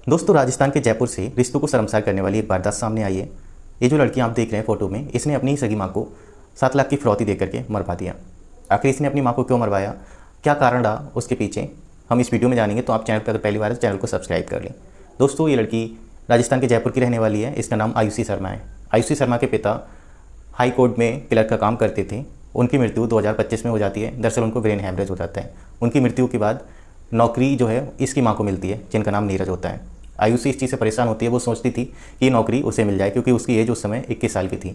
दोस्तों, राजस्थान के जयपुर से रिश्तों को शर्मसार करने वाली एक वारदात सामने आई है। ये जो लड़की आप देख रहे हैं फोटो में, इसने अपनी ही सगी माँ को 7 लाख की फिरौती दे करके मरवा दिया। आखिर इसने अपनी माँ को क्यों मरवाया, क्या कारण रहा उसके पीछे, हम इस वीडियो में जानेंगे। तो आप चैनल पर अगर पहली बार है तो चैनल को सब्सक्राइब कर लें। दोस्तों, ये लड़की राजस्थान के जयपुर की रहने वाली है। इसका नाम आयुषी शर्मा है। आयुषी शर्मा के पिता हाई कोर्ट में क्लर्क का काम करते थे। उनकी मृत्यु 2025 में हो जाती है। दरअसल उनको ब्रेन हैमरेज हो जाता है। उनकी मृत्यु के बाद नौकरी जो है इसकी माँ को मिलती है, जिनका नाम नीरज होता है। आयुषी इस चीज़ से परेशान होती है। वो सोचती थी कि नौकरी उसे मिल जाए, क्योंकि उसकी एज उस समय 21 साल की थी।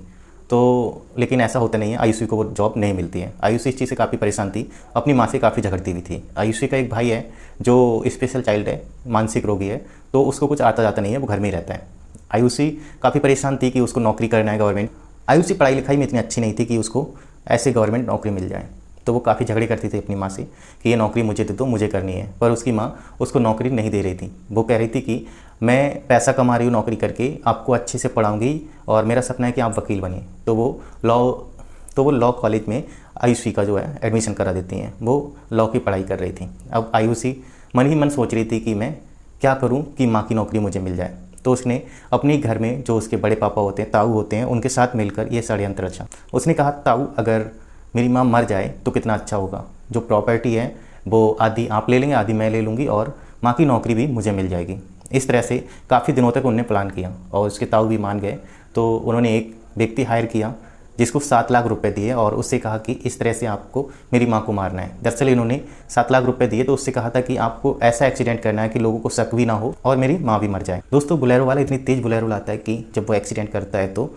तो लेकिन ऐसा होता नहीं है, आयुषी को वो जॉब नहीं मिलती है। आयुषी इस चीज़ से काफ़ी परेशान थी, अपनी माँ से काफ़ी झगड़ती भी थी। आयुषी का एक भाई है जो स्पेशल चाइल्ड है, मानसिक रोगी है, तो उसको कुछ आता जाता नहीं है, वो घर में ही रहता है। आयुषी काफ़ी परेशान थी कि उसको नौकरी करना है गवर्नमेंट। आयुषी पढ़ाई लिखाई में इतनी अच्छी नहीं थी कि उसको ऐसे गवर्नमेंट नौकरी मिल जाए। तो वो काफ़ी झगड़े करती थी अपनी माँ से कि ये नौकरी मुझे दे दो, मुझे करनी है। पर उसकी माँ उसको नौकरी नहीं दे रही थी। वो कह रही थी कि मैं पैसा कमा रही हूँ नौकरी करके, आपको अच्छे से पढ़ाऊँगी और मेरा सपना है कि आप वकील बनिए। तो वो लॉ कॉलेज में आयुषी का जो है एडमिशन करा देती हैं। वो लॉ की पढ़ाई कर रही थी। अब आयुषी मन ही मन सोच रही थी कि मैं क्या करूँ कि माँ की नौकरी मुझे मिल जाए। तो उसने अपने घर में जो उसके बड़े पापा होते हैं, ताऊ होते हैं, उनके साथ मिलकर ये षड्यंत्र रचा। उसने कहा, ताऊ अगर मेरी माँ मर जाए तो कितना अच्छा होगा। जो प्रॉपर्टी है वो आधी आप ले लेंगे, आधी मैं ले लूँगी और माँ की नौकरी भी मुझे मिल जाएगी। इस तरह से काफ़ी दिनों तक उनने प्लान किया और उसके ताऊ भी मान गए। तो उन्होंने एक व्यक्ति हायर किया जिसको 7 लाख रुपए दिए और उससे कहा कि इस तरह से आपको मेरी माँ को मारना है। दरअसल इन्होंने 7 लाख रुपए दिए तो उससे कहा था कि आपको ऐसा एक्सीडेंट करना है कि लोगों को शक भी ना हो और मेरी माँ भी मर जाए। दोस्तों, बोलेरो वाला इतनी तेज़ बोलेरो लाता है कि जब वो एक्सीडेंट करता है तो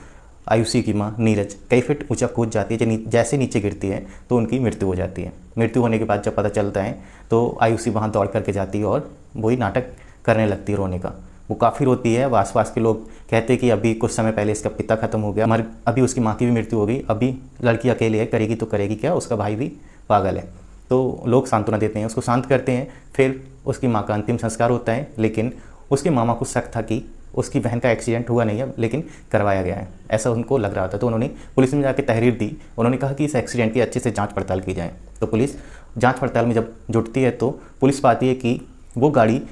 आयुषी की माँ नीरज कई फीट ऊंचा कूद जाती है। जैसे नीचे गिरती है तो उनकी मृत्यु हो जाती है। मृत्यु होने के बाद जब पता चलता है तो आयुषी वहाँ दौड़ करके जाती है और वही नाटक करने लगती है रोने का। वो काफ़ी रोती है। अब आसपास के लोग कहते हैं कि अभी कुछ समय पहले इसका पिता खत्म हो गया, अभी उसकी माँ की भी मृत्यु हो गई, अभी लड़की अकेले है, करेगी तो करेगी क्या, उसका भाई भी पागल है। तो लोग सांत्वना देते हैं, उसको शांत करते हैं। फिर उसकी माँ का अंतिम संस्कार होता है। लेकिन उसके मामा को शक था कि उसकी बहन का एक्सीडेंट हुआ नहीं है, लेकिन करवाया गया है, ऐसा उनको लग रहा था। तो उन्होंने पुलिस में जाकर तहरीर दी। उन्होंने कहा कि इस एक्सीडेंट की अच्छे से जांच पड़ताल की जाए। तो पुलिस जांच पड़ताल में जब जुटती है तो पुलिस पाती है कि वो गाड़ी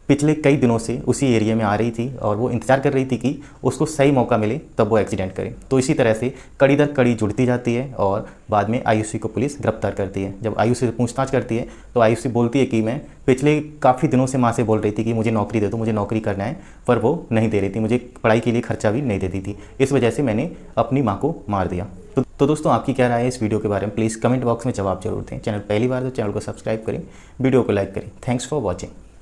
पिछले कई दिनों से उसी एरिया में आ रही थी और वो इंतज़ार कर रही थी कि उसको सही मौका मिले तब वो एक्सीडेंट करे। तो इसी तरह से कड़ी दर कड़ी जुड़ती जाती है और बाद में आयुषी को पुलिस गिरफ्तार करती है। जब आयुषी से पूछताछ करती है तो आयुषी बोलती है कि मैं पिछले काफ़ी दिनों से माँ से बोल रही थी कि मुझे नौकरी दे दो, मुझे नौकरी करना है, पर वो नहीं दे रही थी, मुझे पढ़ाई के लिए खर्चा भी नहीं देती थी। इस वजह से मैंने अपनी माँ को मार दिया। तो दोस्तों, आपकी क्या राय है इस वीडियो के बारे में, प्लीज़ कमेंट बॉक्स में जवाब जरूर दें। चैनल पहली बार तो चैनल को सब्सक्राइब करें, वीडियो को लाइक करें। Thanks for watching.